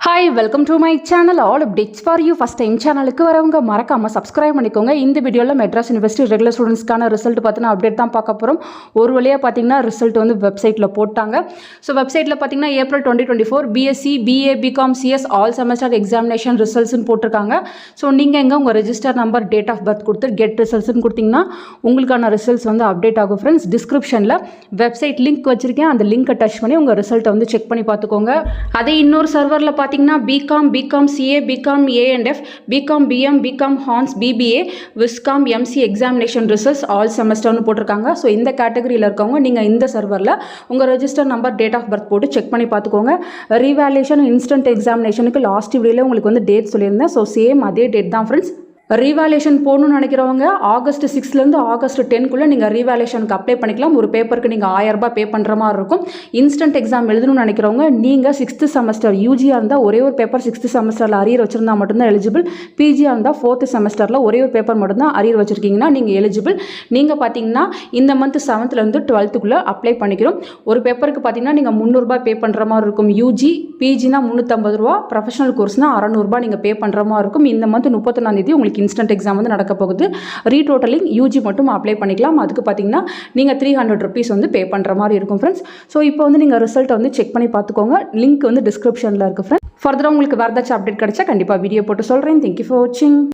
Hi, welcome to my channel. All updates for you. First time சேனலுக்கு வரவங்க மறக்காம subscribe பண்ணிக்கோங்க. இந்த வீடியோல மெட்ராஸ் யுனிவர்சிட்டி ரெகுலர் ஸ்டூடண்ட்ஸ்க்கான ரிசல்ட் பத்தின அப்டேட் தான் பார்க்க போறோம். ஒரு வழியா பாத்தீங்கன்னா ரிசல்ட் வந்து வெப்சைட்ல போட்டாங்க. சோ வெப்சைட்ல பாத்தீங்கன்னா April 2024 BSc, BA, BCom, CS all semester examination results னு போட்டுருக்காங்க. சோ நீங்க எங்க உங்க register number, date of birth கொடுத்து get results னு கொடுத்தீங்கன்னா உங்களுக்கான ரிசல்ட்ஸ் வந்து அப்டேட் ஆகும் फ्रेंड्स. டிஸ்கிரிப்ஷன்ல வெப்சைட் லிங்க் வச்சிருக்கேன். அந்த லிங்கை டச் பண்ணி உங்க ரிசல்ட் வந்து செக் பண்ணி பார்த்துக்கோங்க. அதே இன்னொரு சர்வர்ல BCom, CA, BCom A&F, BCom BM, BCom Hons, BBA, Viscom, MC examination results all semester னு போட்டிருக்காங்க. ஸோ இந்த கேட்டகரியில் இருக்கவங்க நீங்கள் இந்த சர்வரில் உங்கள் register number, date of birth போட்டு செக் பண்ணி பார்த்துக்கோங்க. ரீவேல்யூஷன் இன்ஸ்டன்ட் எக்ஸாமினேஷனுக்கு லாஸ்ட் வீடியோவில் உங்களுக்கு வந்து டேட் சொல்லியிருந்தேன். ஸோ சேம் அதே டேட் தான் ஃப்ரெண்ட்ஸ். ரீவேல்யூஷன் போகணும்னு நினைக்கிறவங்க ஆகஸ்ட் 6லேருந்து ஆகஸ்ட் 10க்குள்ளே நீங்கள் ரீவேல்யூஷனுக்கு அப்ளை பண்ணிக்கலாம். ஒரு பேப்பருக்கு நீங்கள் 1000 ரூபாய் பே பண்ணுற மாதிரி இருக்கும். இன்ஸ்டன்ட் எக்ஸாம் எழுதணும்னு நினைக்கிறவங்க நீங்கள் 6th செமஸ்டர் யூஜியாக இருந்தால் ஒரே ஒரு பேப்பர் 6th செமஸ்டரில் அரியர் வச்சுருந்தா மட்டும்தான் எலிஜிபிள். பிஜியாக இருந்தால் 4th செமஸ்டரில் ஒரே ஒரு பேப்பர் மட்டும்தான் அரியர் வச்சுருக்கீங்கன்னா நீங்கள் எலிஜிபிள். நீங்கள் பார்த்தீங்கன்னா இந்த மந்த் 7th-லேருந்து 12th-க்குள்ளே அப்ளை பண்ணிக்கிறோம். ஒரு பேப்பருக்கு பார்த்தீங்கன்னா நீங்கள் 300 ரூபாய் பே பண்ணுற மாதிரி இருக்கும். யூஜி, பிஜினா 350 ரூபா, ப்ரொஃபஷனல் கோர்ஸ்னால் 600 ரூபாய் நீங்கள் பே பண்ணுற மாதிரி இருக்கும். இந்த மந்த் 31 உங்களுக்கு இன்ஸ்டன்ட் எக்ஸாம் வந்து நடக்க போகுது. ரீடோட்டலிங் யூஜி மட்டும் அப்ளை பண்ணிக்கலாம். அதுக்கு பார்த்தீங்கன்னா நீங்கள் 300 rupees வந்து பே பண்ணுற மாதிரி இருக்கும் ஃப்ரெண்ட்ஸ். ஸோ இப்போ வந்து நீங்கள் ரிசல்ட்டை வந்து செக் பண்ணி பார்த்துக்கோங்க. லிங்க் வந்து டிஸ்கிரிப்ஷனில் இருக்குது ஃப்ரெண்ட்ஸ். ஃபர்தராக உங்களுக்கு வேறு ஏதாச்சும் அப்டேட் கிடைச்சா கண்டிப்பாக வீடியோ போட்டு சொல்கிறேன். தேங்க்யூ ஃபார் வாட்சிங்.